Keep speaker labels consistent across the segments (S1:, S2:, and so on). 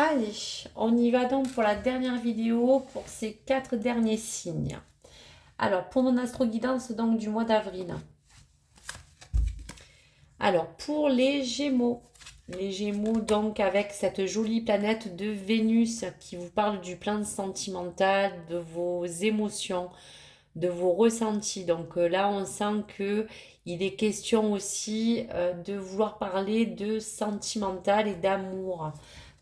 S1: Allez, on y va donc pour la dernière vidéo pour ces 4 derniers signes. Alors, pour mon astro-guidance donc du mois d'avril. Alors, pour les Gémeaux donc avec cette jolie planète de Vénus qui vous parle du plan sentimental, de vos émotions, de vos ressentis. Donc là, on sent que il est question aussi de vouloir parler de sentimental et d'amour.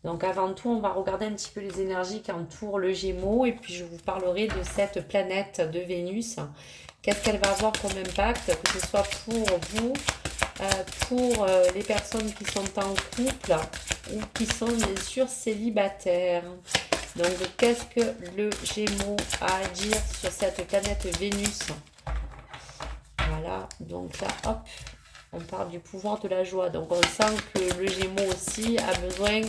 S1: Donc avant tout, on va regarder un petit peu les énergies qui entourent le Gémeaux et puis je vous parlerai de cette planète de Vénus. Qu'est-ce qu'elle va avoir comme impact, que ce soit pour vous, pour les personnes qui sont en couple ou qui sont bien sûr célibataires. Donc, qu'est-ce que le Gémeaux a à dire sur cette planète Vénus? Voilà, donc là, hop, on parle du pouvoir de la joie. Donc, on sent que le Gémeaux aussi a besoin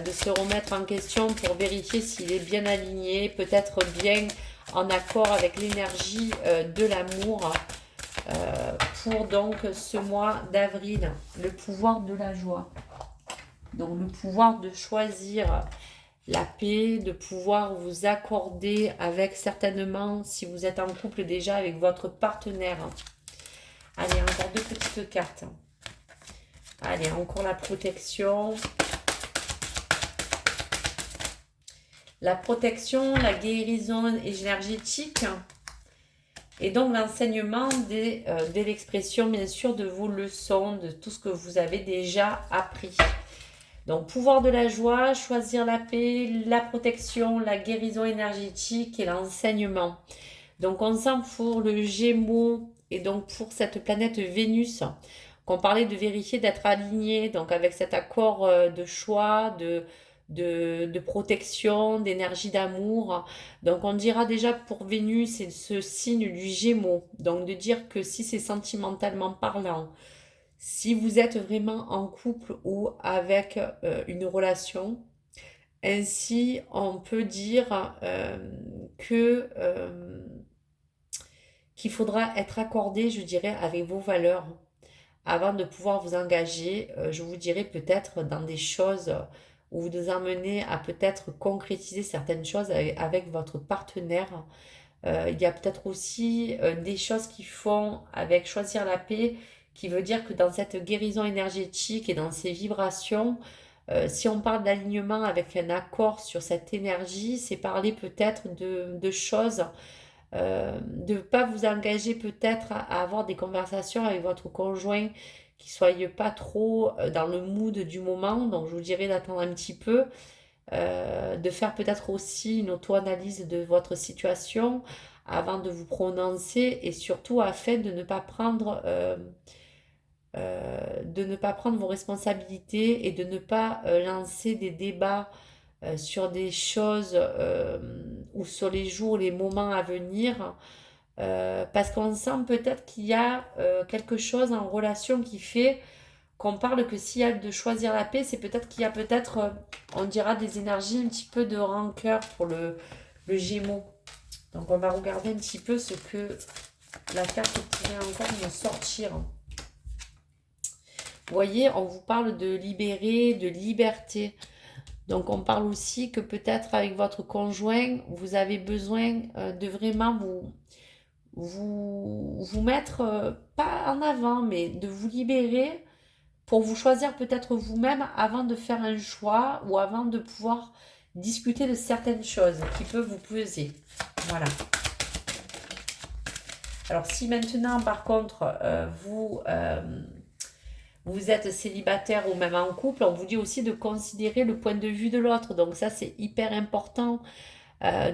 S1: de se remettre en question pour vérifier s'il est bien aligné, peut-être bien en accord avec l'énergie de l'amour pour donc ce mois d'avril. Le pouvoir de la joie. Donc, le pouvoir de choisir la paix, de pouvoir vous accorder avec certainement, si vous êtes en couple déjà, avec votre partenaire. Allez, encore 2 petites cartes. Allez, encore la protection. La protection, la guérison énergétique. Et donc l'enseignement de l'expression, bien sûr, de vos leçons, de tout ce que vous avez déjà appris. Donc, pouvoir de la joie, choisir la paix, la protection, la guérison énergétique et l'enseignement. Donc, on sent pour le Gémeaux et donc pour cette planète Vénus, qu'on parlait de vérifier d'être aligné, donc avec cet accord de choix, de protection, d'énergie d'amour. Donc, on dira déjà pour Vénus et ce signe du Gémeaux, donc de dire que si c'est sentimentalement parlant, si vous êtes vraiment en couple ou avec une relation, ainsi on peut dire que qu'il faudra être accordé, je dirais, avec vos valeurs avant de pouvoir vous engager, je vous dirais peut-être dans des choses où vous nous emmenez à peut-être concrétiser certaines choses avec votre partenaire. Il y a peut-être aussi des choses qui font avec choisir la paix, qui veut dire que dans cette guérison énergétique et dans ces vibrations, si on parle d'alignement avec un accord sur cette énergie, c'est parler peut-être de choses, de ne pas vous engager peut-être à avoir des conversations avec votre conjoint qui ne soient pas trop dans le mood du moment. Donc je vous dirais d'attendre un petit peu, de faire peut-être aussi une auto-analyse de votre situation avant de vous prononcer et surtout afin de ne pas prendre vos responsabilités et de ne pas lancer des débats sur des choses ou sur les jours, les moments à venir. Parce qu'on sent peut-être qu'il y a quelque chose en relation qui fait qu'on parle que s'il y a de choisir la paix, c'est peut-être qu'il y a peut-être, on dira, des énergies un petit peu de rancœur pour le Gémeaux. Donc on va regarder un petit peu ce que la carte pourrait encore nous sortir. Vous voyez, on vous parle de libérer, de liberté. Donc on parle aussi que peut-être avec votre conjoint, vous avez besoin de vraiment vous mettre, pas en avant, mais de vous libérer pour vous choisir peut-être vous-même avant de faire un choix ou avant de pouvoir discuter de certaines choses qui peuvent vous peser. Voilà. Alors si maintenant par contre vous êtes célibataire ou même en couple, on vous dit aussi de considérer le point de vue de l'autre. Donc ça c'est hyper important.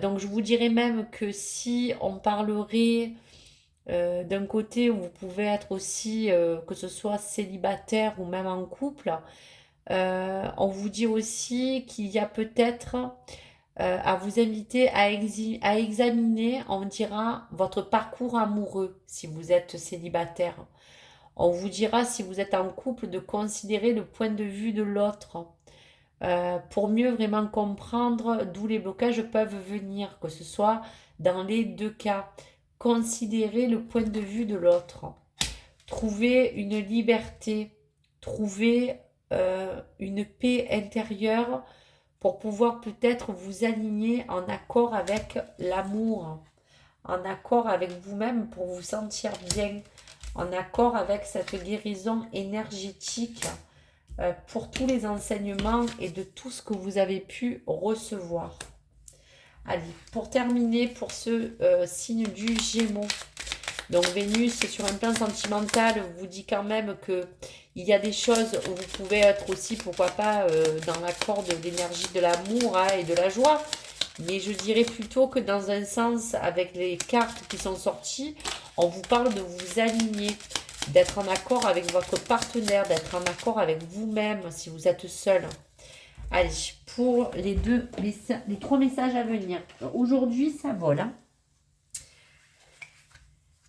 S1: Donc je vous dirais même que si on parlerait d'un côté où vous pouvez être aussi, que ce soit célibataire ou même en couple, on vous dit aussi qu'il y a peut-être à vous inviter à examiner, on dira, votre parcours amoureux si vous êtes célibataire. On vous dira si vous êtes en couple de considérer le point de vue de l'autre pour mieux vraiment comprendre d'où les blocages peuvent venir, que ce soit dans les deux cas. Considérer le point de vue de l'autre, trouver une liberté, trouver une paix intérieure pour pouvoir peut-être vous aligner en accord avec l'amour, en accord avec vous-même pour vous sentir bien, en accord avec cette guérison énergétique pour tous les enseignements et de tout ce que vous avez pu recevoir. Allez, pour terminer, pour ce signe du Gémeaux, donc Vénus sur un plan sentimental vous dit quand même que il y a des choses où vous pouvez être aussi, pourquoi pas, dans l'accord de l'énergie de l'amour et de la joie. Mais je dirais plutôt que dans un sens, avec les cartes qui sont sorties, on vous parle de vous aligner, d'être en accord avec votre partenaire, d'être en accord avec vous-même si vous êtes seul. Allez, pour les 3 messages à venir. Aujourd'hui, ça vole. Hein.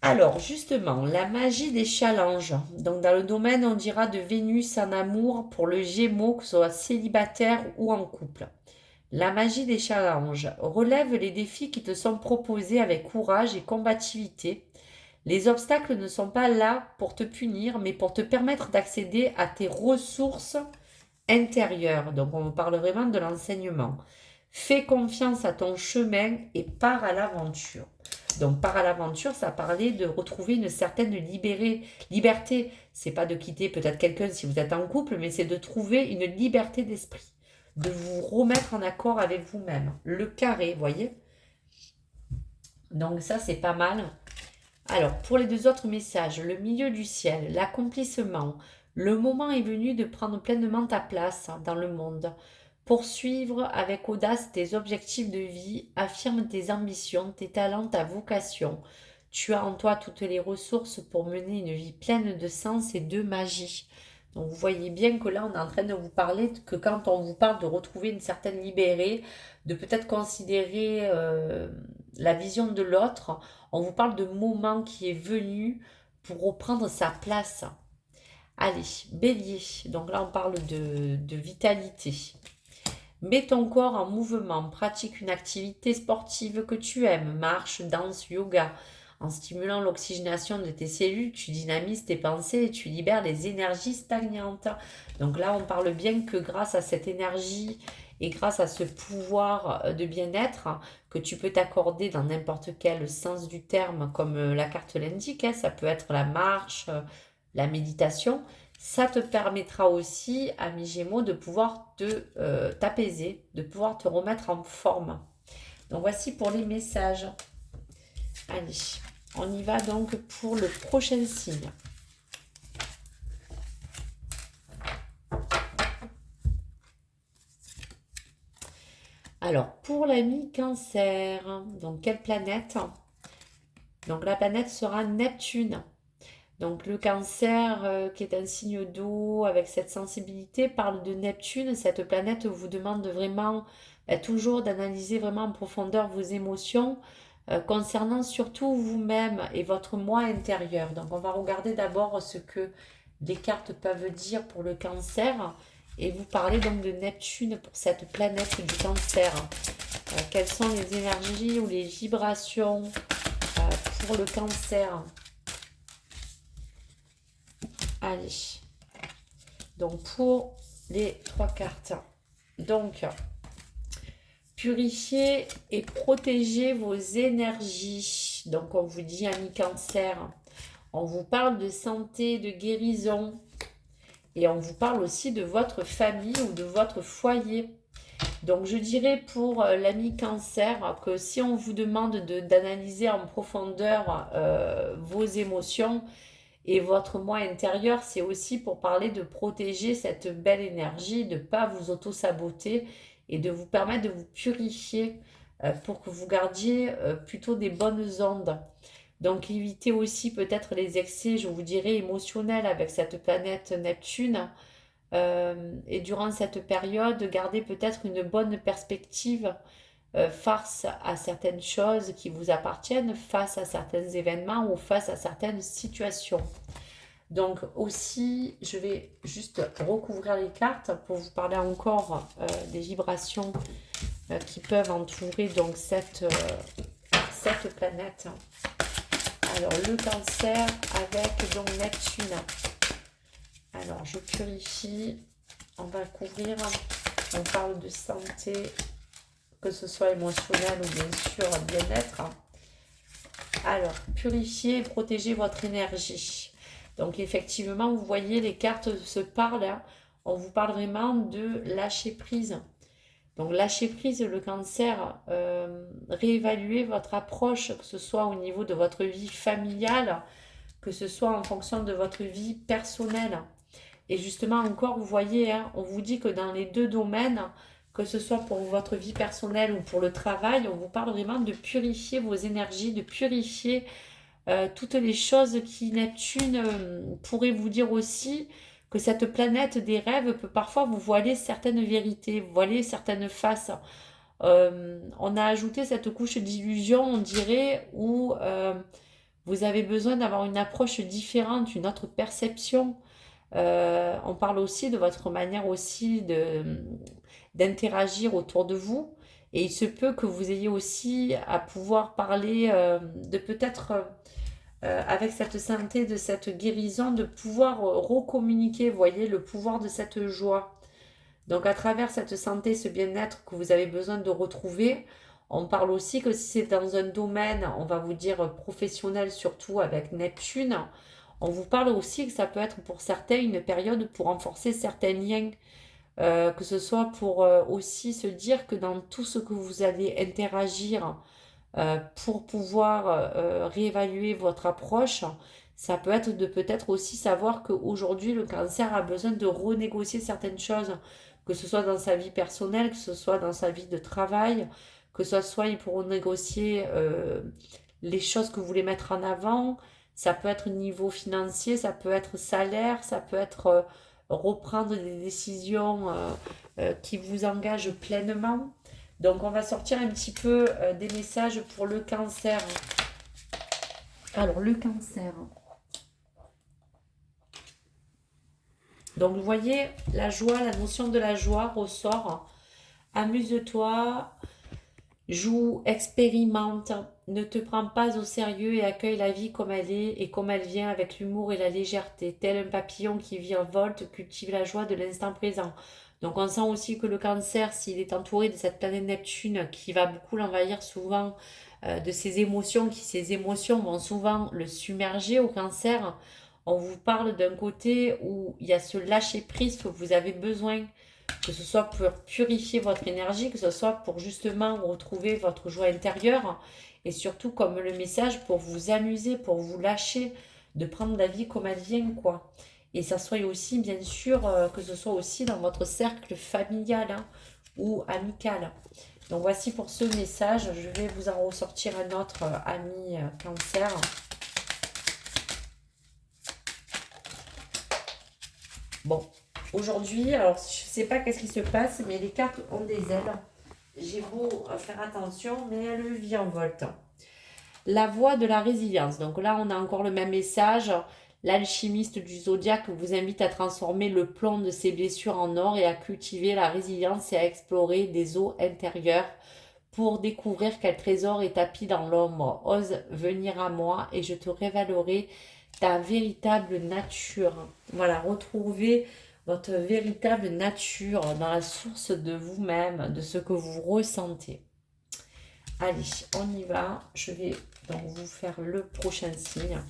S1: Alors, justement, la magie des challenges. Donc, dans le domaine, on dira de Vénus en amour pour le Gémeaux, que ce soit célibataire ou en couple. La magie des challenges. Relève les défis qui te sont proposés avec courage et combativité. Les obstacles ne sont pas là pour te punir, mais pour te permettre d'accéder à tes ressources intérieures. Donc, on parle vraiment de l'enseignement. Fais confiance à ton chemin et pars à l'aventure. Donc, pars à l'aventure, ça parlait de retrouver une certaine liberté. C'est pas de quitter peut-être quelqu'un si vous êtes en couple, mais c'est de trouver une liberté d'esprit, de vous remettre en accord avec vous-même. Le carré, voyez. Donc ça, c'est pas mal. Alors, pour les 2 autres messages, le milieu du ciel, l'accomplissement, le moment est venu de prendre pleinement ta place dans le monde. Poursuivre avec audace tes objectifs de vie, affirme tes ambitions, tes talents, ta vocation. Tu as en toi toutes les ressources pour mener une vie pleine de sens et de magie. Donc vous voyez bien que là, on est en train de vous parler que quand on vous parle de retrouver une certaine liberté, de peut-être considérer la vision de l'autre, on vous parle de moment qui est venu pour reprendre sa place. Allez, bélier, donc là on parle de vitalité. Mets ton corps en mouvement, pratique une activité sportive que tu aimes, marche, danse, yoga. En stimulant l'oxygénation de tes cellules, tu dynamises tes pensées et tu libères les énergies stagnantes. Donc là, on parle bien que grâce à cette énergie et grâce à ce pouvoir de bien-être que tu peux t'accorder dans n'importe quel sens du terme, comme la carte l'indique, ça peut être la marche, la méditation, ça te permettra aussi, ami Gémeaux, de pouvoir t'apaiser, de pouvoir te remettre en forme. Donc voici pour les messages. Allez, on y va donc pour le prochain signe. Alors, pour l'ami Cancer, donc quelle planète? Donc la planète sera Neptune. Donc le Cancer, qui est un signe d'eau avec cette sensibilité, parle de Neptune. Cette planète vous demande vraiment toujours d'analyser vraiment en profondeur vos émotions concernant surtout vous-même et votre moi intérieur. Donc on va regarder d'abord ce que les cartes peuvent dire pour le Cancer et vous parler donc de Neptune pour cette planète du Cancer. Quelles sont les énergies ou les vibrations pour le Cancer? Allez, donc pour les 3 cartes, donc purifier et protéger vos énergies. Donc on vous dit, ami Cancer, on vous parle de santé, de guérison et on vous parle aussi de votre famille ou de votre foyer. Donc je dirais pour l'ami Cancer que si on vous demande d'analyser en profondeur vos émotions, et votre moi intérieur, c'est aussi pour parler de protéger cette belle énergie, de ne pas vous auto-saboter et de vous permettre de vous purifier pour que vous gardiez plutôt des bonnes ondes. Donc évitez aussi peut-être les excès, je vous dirais, émotionnels avec cette planète Neptune. Et durant cette période, gardez peut-être une bonne perspective face à certaines choses qui vous appartiennent, face à certains événements ou face à certaines situations. Donc aussi, je vais juste recouvrir les cartes pour vous parler encore des vibrations qui peuvent entourer donc cette planète. Alors le Cancer avec donc Neptune. Alors je purifie, on va couvrir On parle de santé, que ce soit émotionnelle ou bien sûr bien-être. Alors, purifier et protéger votre énergie. Donc, effectivement, vous voyez, les cartes se parlent, hein. On vous parle vraiment de lâcher prise. Donc, lâcher prise, le cancer, réévaluer votre approche, que ce soit au niveau de votre vie familiale, que ce soit en fonction de votre vie personnelle. Et justement, encore, vous voyez, hein, on vous dit que dans les deux domaines, que ce soit pour votre vie personnelle ou pour le travail, on vous parle vraiment de purifier vos énergies, de purifier toutes les choses qui Neptune pourrait vous dire aussi que cette planète des rêves peut parfois vous voiler certaines vérités, voiler certaines faces. On a ajouté cette couche d'illusion, on dirait, où vous avez besoin d'avoir une approche différente, une autre perception. On parle aussi de votre manière aussi d'interagir autour de vous. Et il se peut que vous ayez aussi à pouvoir parler de peut-être avec cette santé, de cette guérison, de pouvoir recommuniquer, vous voyez, le pouvoir de cette joie. Donc à travers cette santé, ce bien-être que vous avez besoin de retrouver, on parle aussi que si c'est dans un domaine, on va vous dire professionnel surtout avec Neptune, on vous parle aussi que ça peut être pour certains une période pour renforcer certains liens, que ce soit pour aussi se dire que dans tout ce que vous allez interagir pour pouvoir réévaluer votre approche, ça peut être de peut-être aussi savoir qu'aujourd'hui le cancer a besoin de renégocier certaines choses, que ce soit dans sa vie personnelle, que ce soit dans sa vie de travail, que ce soit il pour négocier les choses que vous voulez mettre en avant. Ça peut être niveau financier, ça peut être salaire, ça peut être reprendre des décisions qui vous engagent pleinement. Donc on va sortir un petit peu des messages pour le cancer. Alors le cancer. Donc vous voyez, la joie, la notion de la joie ressort. Amuse-toi, joue, expérimente, ne te prends pas au sérieux et accueille la vie comme elle est et comme elle vient avec l'humour et la légèreté. Tel un papillon qui virevolte, cultive la joie de l'instant présent. Donc on sent aussi que le cancer, s'il est entouré de cette planète Neptune qui va beaucoup l'envahir souvent de ses émotions, ces émotions vont souvent le submerger au cancer. On vous parle d'un côté où il y a ce lâcher prise que vous avez besoin, que ce soit pour purifier votre énergie, que ce soit pour justement retrouver votre joie intérieure et surtout comme le message pour vous amuser, pour vous lâcher, de prendre la vie comme elle vient, quoi. Et ça soit aussi, bien sûr, que ce soit aussi dans votre cercle familial hein, ou amical. Donc voici pour ce message. Je vais vous en ressortir un autre ami cancer. Bon, aujourd'hui, alors je ne sais pas qu'est-ce qui se passe, mais les cartes ont des ailes. J'ai beau faire attention, mais elles virevoltent. La voie de la résilience. Donc là, on a encore le même message. L'alchimiste du zodiaque vous invite à transformer le plomb de ses blessures en or et à cultiver la résilience et à explorer des eaux intérieures pour découvrir quel trésor est tapis dans l'ombre. Ose venir à moi et je te révélerai ta véritable nature. Voilà, retrouvez votre véritable nature dans la source de vous-même, de ce que vous ressentez. Allez, on y va. Je vais donc vous faire le prochain signe.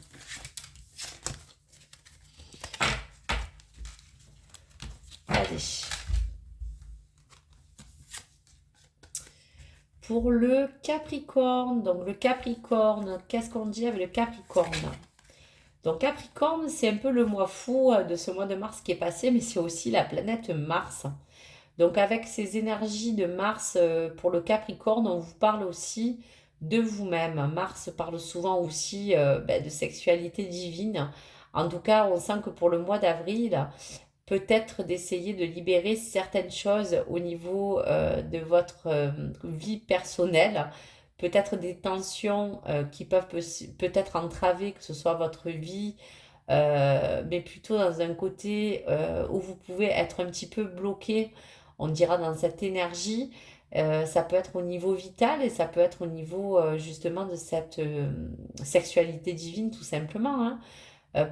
S1: Allez. Pour le Capricorne, donc le Capricorne, qu'est-ce qu'on dit avec le Capricorne? Donc Capricorne, c'est un peu le mois fou de ce mois de mars qui est passé, mais c'est aussi la planète Mars. Donc avec ces énergies de Mars pour le Capricorne, on vous parle aussi de vous-même. Mars parle souvent aussi de sexualité divine. En tout cas, on sent que pour le mois d'avril, peut-être d'essayer de libérer certaines choses au niveau de votre vie personnelle. Peut-être des tensions qui peuvent peut-être entraver que ce soit votre vie, mais plutôt dans un côté où vous pouvez être un petit peu bloqué, on dira dans cette énergie. Ça peut être au niveau vital et ça peut être au niveau justement de cette sexualité divine tout simplement. Hein.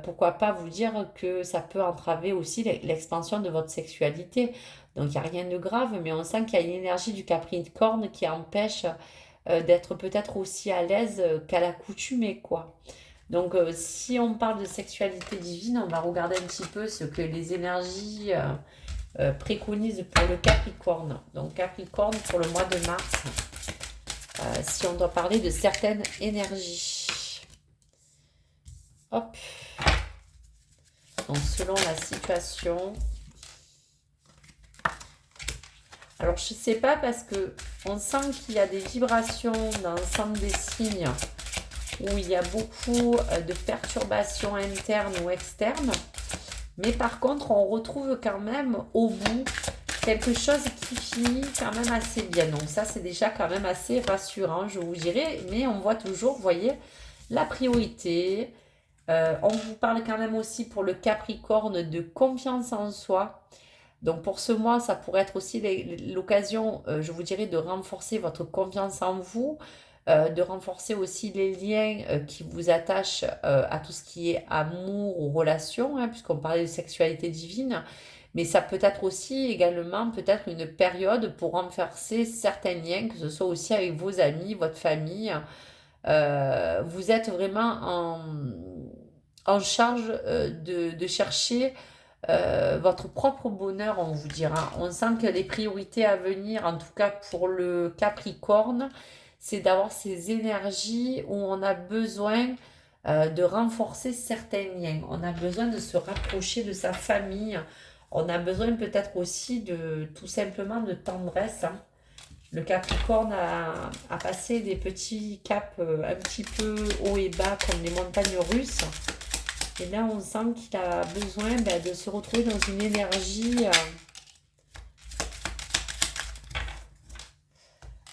S1: pourquoi pas vous dire que ça peut entraver aussi l'expansion de votre sexualité. Donc il n'y a rien de grave, mais on sent qu'il y a une énergie du Capricorne qui empêche d'être peut-être aussi à l'aise qu'à l'accoutumée, quoi. Donc si on parle de sexualité divine, on va regarder un petit peu ce que les énergies préconisent pour le Capricorne. Donc Capricorne pour le mois de mars, si on doit parler de certaines énergies. Hop. Donc selon la situation. Alors je ne sais pas parce que on sent qu'il y a des vibrations dans l'ensemble des signes où il y a beaucoup de perturbations internes ou externes. Mais par contre, on retrouve quand même au bout quelque chose qui finit quand même assez bien. Donc ça, c'est déjà quand même assez rassurant, je vous dirais. Mais on voit toujours, vous voyez, la priorité. On vous parle quand même aussi pour le Capricorne de confiance en soi. Donc pour ce mois, ça pourrait être aussi l'occasion, je vous dirais, de renforcer votre confiance en vous, de renforcer aussi les liens qui vous attachent à tout ce qui est amour ou relation, hein, puisqu'on parlait de sexualité divine. Mais ça peut être aussi également peut-être une période pour renforcer certains liens, que ce soit aussi avec vos amis, votre famille. Vous êtes vraiment en charge de chercher votre propre bonheur, on vous dira. On sent que les priorités à venir, en tout cas pour le Capricorne, c'est d'avoir ces énergies où on a besoin de renforcer certains liens. On a besoin de se rapprocher de sa famille. On a besoin peut-être aussi de tout simplement de tendresse, hein. Le Capricorne a passé des petits caps un petit peu haut et bas comme les montagnes russes. Et là, on sent qu'il a besoin de se retrouver dans une énergie.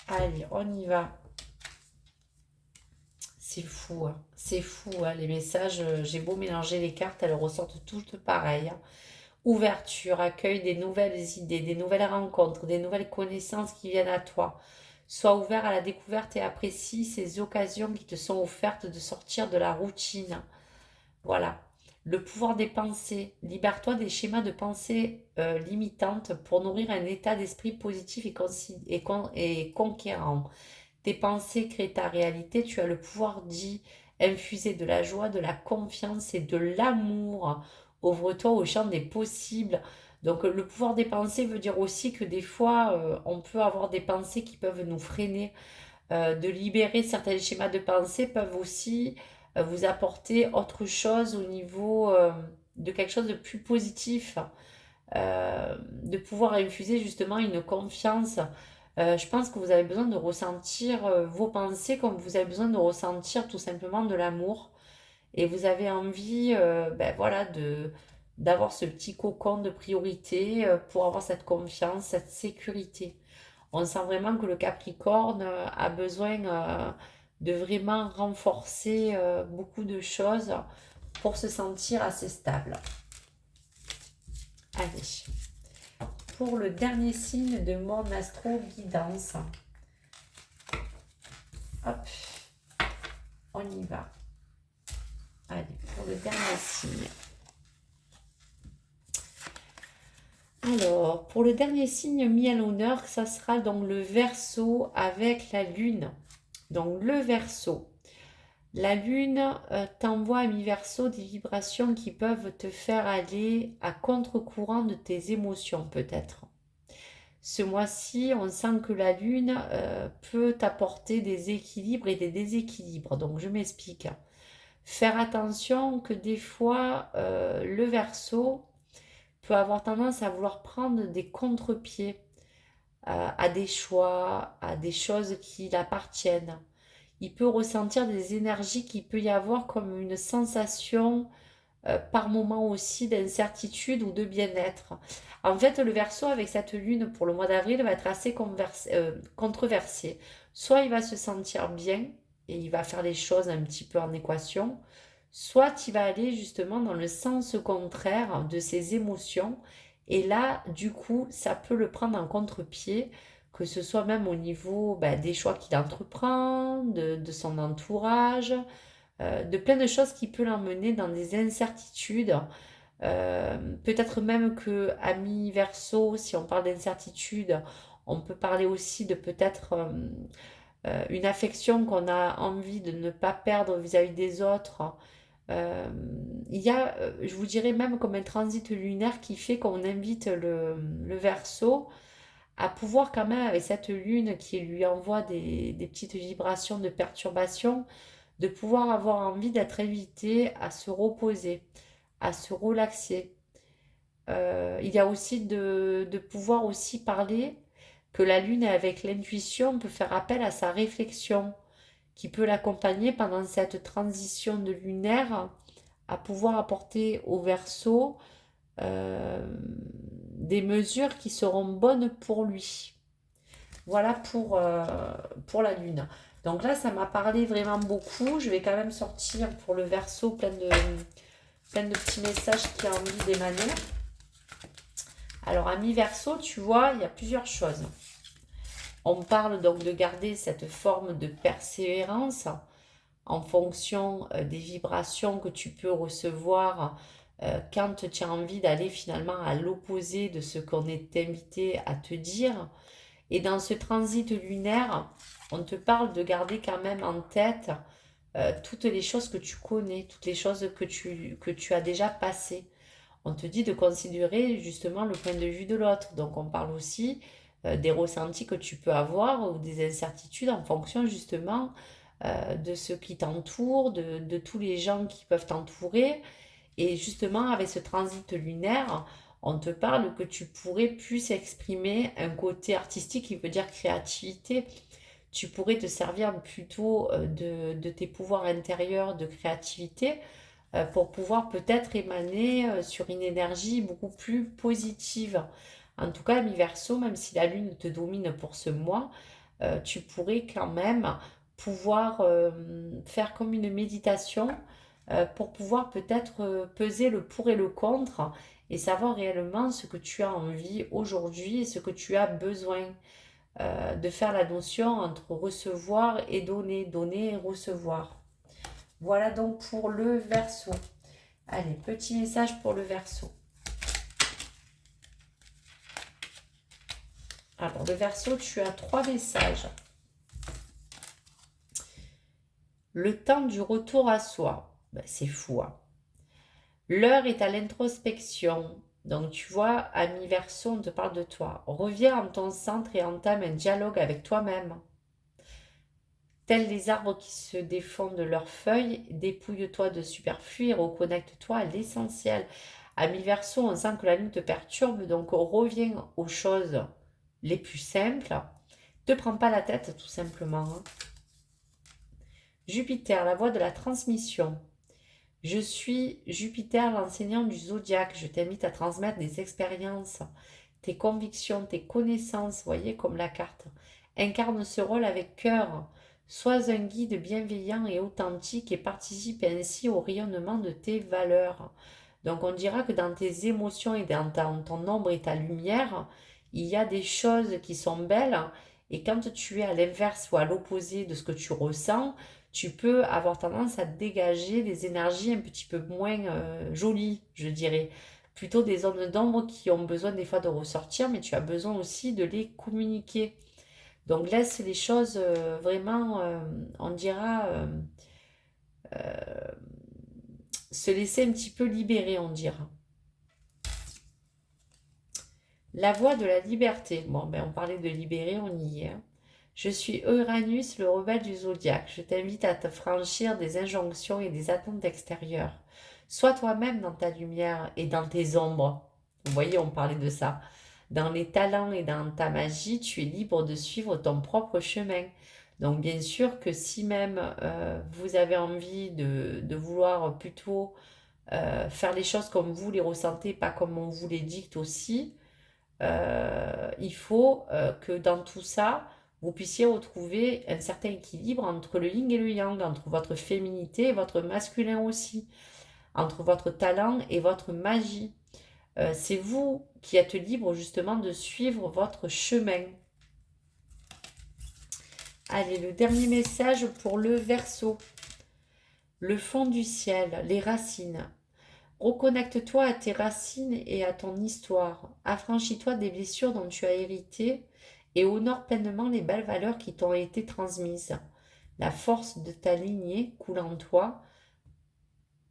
S1: Allez, on y va. C'est fou, hein. C'est fou, hein, les messages. J'ai beau mélanger les cartes, elles ressortent toutes pareilles, hein. Ouverture, accueil des nouvelles idées, des nouvelles rencontres, des nouvelles connaissances qui viennent à toi. Sois ouvert à la découverte et apprécie ces occasions qui te sont offertes de sortir de la routine. Voilà. Le pouvoir des pensées. Libère-toi des schémas de pensée limitantes pour nourrir un état d'esprit positif et conquérant. Tes pensées créent ta réalité. Tu as le pouvoir d'y infuser de la joie, de la confiance et de l'amour. Ouvre-toi au champ des possibles. Donc le pouvoir des pensées veut dire aussi que des fois, on peut avoir des pensées qui peuvent nous freiner. De libérer certains schémas de pensée peuvent aussi vous apporter autre chose au niveau de quelque chose de plus positif, de pouvoir infuser justement une confiance. Je pense que vous avez besoin de ressentir vos pensées comme vous avez besoin de ressentir tout simplement de l'amour. Et vous avez envie voilà, d'avoir ce petit cocon de priorité pour avoir cette confiance, cette sécurité. On sent vraiment que le Capricorne a besoin de vraiment renforcer beaucoup de choses pour se sentir assez stable. Allez, pour le dernier signe de mon astro-guidance, hop, on y va. Allez, pour le dernier signe. Alors, pour le dernier signe mis à l'honneur, ça sera donc le Verseau avec la Lune. Donc, le Verseau. La Lune t'envoie à mi-Verseau des vibrations qui peuvent te faire aller à contre-courant de tes émotions, peut-être. Ce mois-ci, on sent que la Lune peut t'apporter des équilibres et des déséquilibres. Donc, je m'explique. Faire attention que des fois, le Verseau peut avoir tendance à vouloir prendre des contre-pieds à des choix, à des choses qui l'appartiennent. Il peut ressentir des énergies qu'il peut y avoir comme une sensation par moment aussi d'incertitude ou de bien-être. En fait, le Verseau avec cette lune pour le mois d'avril va être assez controversé. Soit il va se sentir bien et il va faire les choses un petit peu en équation, soit il va aller justement dans le sens contraire de ses émotions. Et là, du coup, ça peut le prendre en contre-pied, que ce soit même au niveau des choix qu'il entreprend, de son entourage, de plein de choses qui peut l'emmener dans des incertitudes. Peut-être même que ami Verseau, si on parle d'incertitude, on peut parler aussi de peut-être une affection qu'on a envie de ne pas perdre vis-à-vis des autres. Euh, il y a, je vous dirais même comme un transit lunaire qui fait qu'on invite le Verseau à pouvoir quand même, avec cette lune qui lui envoie des petites vibrations de perturbation, de pouvoir avoir envie d'être invité à se reposer, à se relaxer. Il y a aussi de pouvoir aussi parler que la lune avec l'intuition peut faire appel à sa réflexion, qui peut l'accompagner pendant cette transition de lunaire à pouvoir apporter au Verseau euh, des mesures qui seront bonnes pour lui. Voilà pour la lune. Donc là, ça m'a parlé vraiment beaucoup. Je vais quand même sortir pour le Verseau plein de petits messages qui ont envie d'émaner. Alors, ami Verseau, tu vois, il y a plusieurs choses. On parle donc de garder cette forme de persévérance en fonction des vibrations que tu peux recevoir quand tu as envie d'aller finalement à l'opposé de ce qu'on est invité à te dire. Et dans ce transit lunaire, on te parle de garder quand même en tête toutes les choses que tu connais, toutes les choses que tu as déjà passées. On te dit de considérer justement le point de vue de l'autre. Donc on parle aussi des ressentis que tu peux avoir ou des incertitudes en fonction justement de ce qui t'entoure, de tous les gens qui peuvent t'entourer. Et justement, avec ce transit lunaire, on te parle que tu pourrais plus exprimer un côté artistique qui veut dire créativité. Tu pourrais te servir plutôt de tes pouvoirs intérieurs de créativité pour pouvoir peut-être émaner sur une énergie beaucoup plus positive. En tout cas, mi Verseau, même si la lune te domine pour ce mois, tu pourrais quand même pouvoir faire comme une méditation pour pouvoir peut-être peser le pour et le contre et savoir réellement ce que tu as envie aujourd'hui et ce que tu as besoin de faire la notion entre recevoir et donner, donner et recevoir. Voilà donc pour le Verseau. Allez, petit message pour le Verseau. Alors, le Verseau, tu as 3 messages. Le temps du retour à soi. Ben, c'est fou, hein. L'heure est à l'introspection. Donc, tu vois, ami Verseau, on te parle de toi. Reviens en ton centre et entame un dialogue avec toi-même. Tels les arbres qui se défendent de leurs feuilles, dépouille-toi de superflu et reconnecte-toi à l'essentiel. Ami Verseau, on sent que la lune te perturbe, donc reviens aux choses les plus simples. Ne te prends pas la tête, tout simplement, hein. Jupiter, la voie de la transmission. Je suis Jupiter, l'enseignant du zodiaque. Je t'invite à transmettre des expériences, tes convictions, tes connaissances, voyez comme la carte. Incarne ce rôle avec cœur. Sois un guide bienveillant et authentique et participe ainsi au rayonnement de tes valeurs. Donc on dira que dans tes émotions et dans ton ombre et ta lumière, il y a des choses qui sont belles et quand tu es à l'inverse ou à l'opposé de ce que tu ressens, tu peux avoir tendance à dégager des énergies un petit peu moins jolies, je dirais. Plutôt des zones d'ombre qui ont besoin des fois de ressortir, mais tu as besoin aussi de les communiquer. Donc laisse les choses vraiment, on dira, se laisser un petit peu libérer, on dira. La voie de la liberté. Bon, ben on parlait de libérer, on y est, hein. Je suis Uranus, le rebelle du zodiaque. Je t'invite à te franchir des injonctions et des attentes extérieures. Sois toi-même dans ta lumière et dans tes ombres. Vous voyez, on parlait de ça. Dans les talents et dans ta magie, tu es libre de suivre ton propre chemin. Donc bien sûr que si même vous avez envie de vouloir plutôt faire les choses comme vous les ressentez, pas comme on vous les dicte aussi, il faut que dans tout ça, vous puissiez retrouver un certain équilibre entre le yin et le yang, entre votre féminité et votre masculin aussi, entre votre talent et votre magie. C'est vous qui êtes libre justement de suivre votre chemin. Allez, le dernier message pour le Verseau. le fond du ciel, les racines. Reconnecte-toi à tes racines et à ton histoire. Affranchis-toi des blessures dont tu as hérité et honore pleinement les belles valeurs qui t'ont été transmises. La force de ta lignée coule en toi.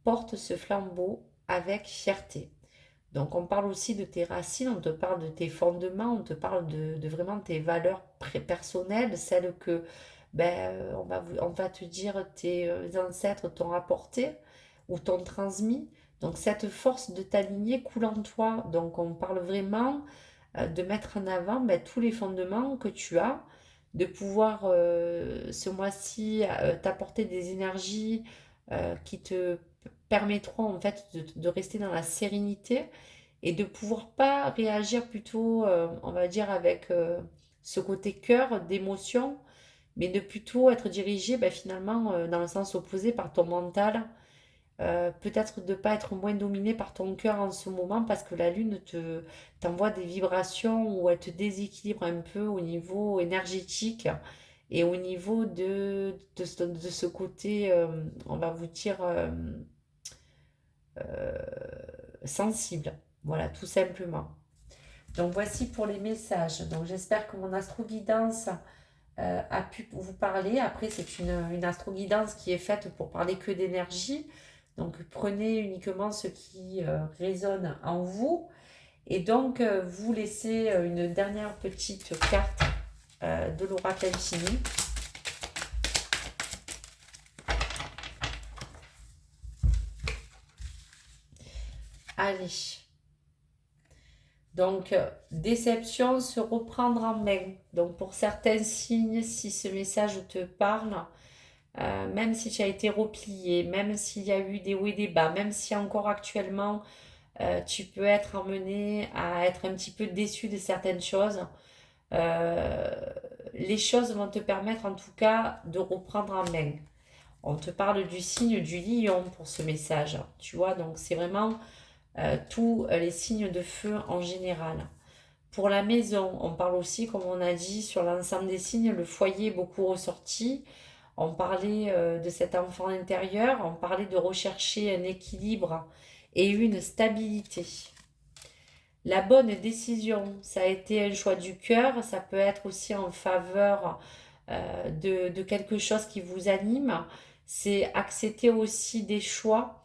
S1: Porte ce flambeau avec fierté. Donc on parle aussi de tes racines, on te parle de tes fondements, on te parle de vraiment tes valeurs personnelles, celles que on va te dire tes ancêtres t'ont apporté ou t'ont transmis. Donc cette force de t'aligner coule en toi. Donc on parle vraiment de mettre en avant tous les fondements que tu as, de pouvoir ce mois-ci t'apporter des énergies qui te permettront en fait de rester dans la sérénité et de pouvoir pas réagir plutôt, on va dire, avec ce côté cœur d'émotion, mais de plutôt être dirigé finalement dans le sens opposé par ton mental. Peut-être de ne pas être moins dominé par ton cœur en ce moment parce que la lune t'envoie des vibrations où elle te déséquilibre un peu au niveau énergétique et au niveau de ce côté, on va vous dire, sensible. Voilà, tout simplement. Donc voici pour les messages. Donc j'espère que mon astro-guidance a pu vous parler. Après, c'est une astro-guidance qui est faite pour parler que d'énergie. Donc prenez uniquement ce qui résonne en vous. Et donc vous laissez une dernière petite carte de l'oracle infini. Allez. Donc, déception, se reprendre en main. Donc, pour certains signes, si ce message te parle, même si tu as été replié, même s'il y a eu des hauts et des bas, même si encore actuellement, tu peux être emmené à être un petit peu déçu de certaines choses, euh, les choses vont te permettre en tout cas de reprendre en main. On te parle du signe du lion pour ce message, tu vois, donc c'est vraiment tous les signes de feu en général. Pour la maison, on parle aussi, comme on a dit, sur l'ensemble des signes, le foyer est beaucoup ressorti. On parlait de cet enfant intérieur, on parlait de rechercher un équilibre et une stabilité. La bonne décision, ça a été un choix du cœur, ça peut être aussi en faveur de quelque chose qui vous anime. C'est accepter aussi des choix.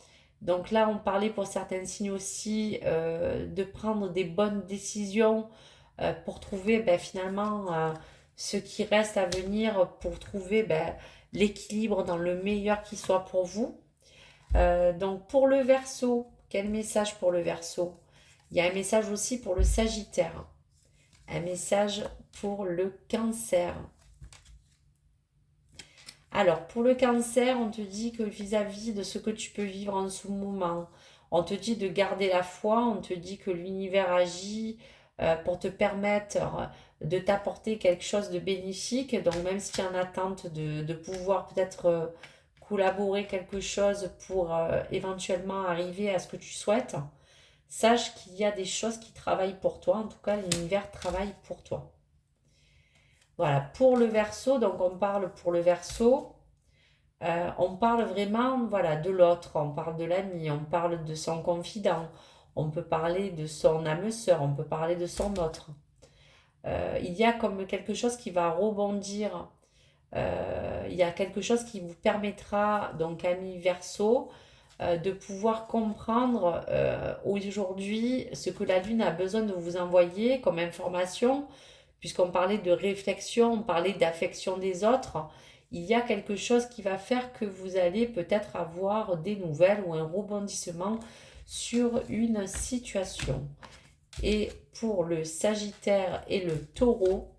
S1: Donc là, on parlait pour certains signes aussi de prendre des bonnes décisions pour trouver finalement ce qui reste à venir, pour trouver l'équilibre dans le meilleur qui soit pour vous. Donc pour le Verseau, quel message pour le Verseau? Il y a un message aussi pour le Sagittaire, un message pour le Cancer. Alors, pour le cancer, on te dit que vis-à-vis de ce que tu peux vivre en ce moment, on te dit de garder la foi, on te dit que l'univers agit pour te permettre de t'apporter quelque chose de bénéfique. Donc, même si tu es en attente de pouvoir peut-être collaborer quelque chose pour éventuellement arriver à ce que tu souhaites, sache qu'il y a des choses qui travaillent pour toi. En tout cas, l'univers travaille pour toi. Voilà, pour le Verseau, donc on parle pour le Verseau. On parle vraiment voilà, de l'autre, on parle de l'ami, on parle de son confident, on peut parler de son âme sœur, on peut parler de son autre. Il y a comme quelque chose qui va rebondir, il y a quelque chose qui vous permettra, donc ami Verseau, de pouvoir comprendre aujourd'hui ce que la Lune a besoin de vous envoyer comme information, puisqu'on parlait de réflexion, on parlait d'affection des autres. Il y a quelque chose qui va faire que vous allez peut-être avoir des nouvelles ou un rebondissement sur une situation. Et pour le Sagittaire et le Taureau,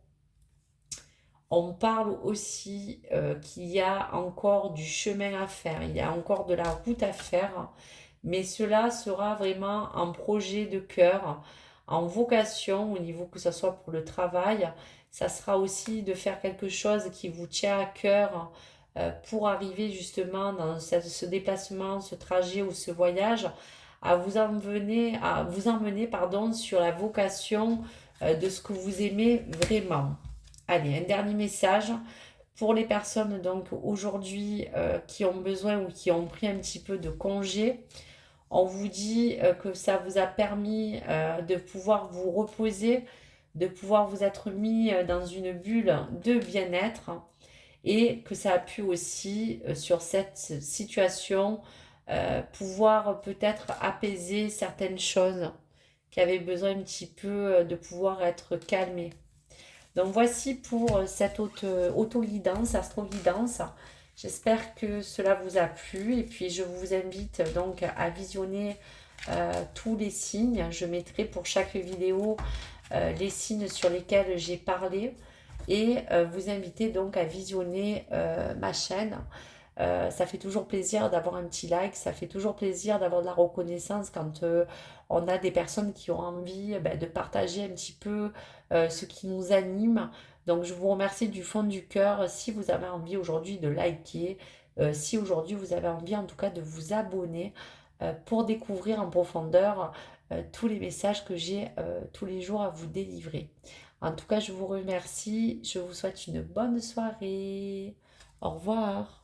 S1: on parle aussi qu'il y a encore du chemin à faire, il y a encore de la route à faire, mais cela sera vraiment un projet de cœur, en vocation au niveau que ce soit pour le travail. Ça sera aussi de faire quelque chose qui vous tient à cœur pour arriver justement dans ce déplacement, ce trajet ou ce voyage, à vous emmener pardon, sur la vocation de ce que vous aimez vraiment. Allez, un dernier message Pour les personnes donc aujourd'hui qui ont besoin ou qui ont pris un petit peu de congé, on vous dit que ça vous a permis de pouvoir vous reposer, de pouvoir vous être mis dans une bulle de bien-être et que ça a pu aussi, sur cette situation, pouvoir peut-être apaiser certaines choses qui avaient besoin un petit peu de pouvoir être calmées. Donc voici pour cette auto-guidance, astro-guidance. J'espère que cela vous a plu et puis je vous invite donc à visionner tous les signes. Je mettrai pour chaque vidéo les signes sur lesquels j'ai parlé et vous inviter donc à visionner ma chaîne. Ça fait toujours plaisir d'avoir un petit like, ça fait toujours plaisir d'avoir de la reconnaissance quand on a des personnes qui ont envie de partager un petit peu ce qui nous anime. Donc je vous remercie du fond du cœur si vous avez envie aujourd'hui de liker, si aujourd'hui vous avez envie en tout cas de vous abonner pour découvrir en profondeur tous les messages que j'ai tous les jours à vous délivrer. En tout cas, je vous remercie, je vous souhaite une bonne soirée. Au revoir.